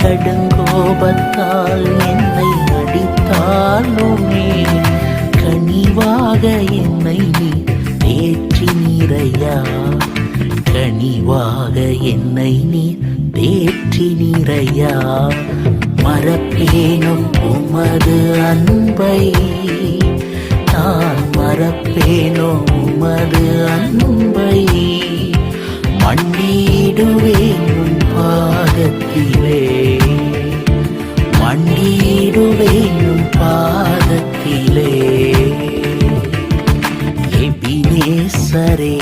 கடுங்கோபத்தால் என்னை அடித்தாலுமே கனிவாக என்னை நீ தேற்றினீரையா. கனிவாக என்னை நீ தேற்றினீரையா. மறப்பேனும் உமது அன்பை, நான் மறப்பேனோ உமது அன்பை. மண்டிடுவேன் உன் பாதத்திலே, மண்டிடுவேன் உன் பாதத்திலே. எபினேசரே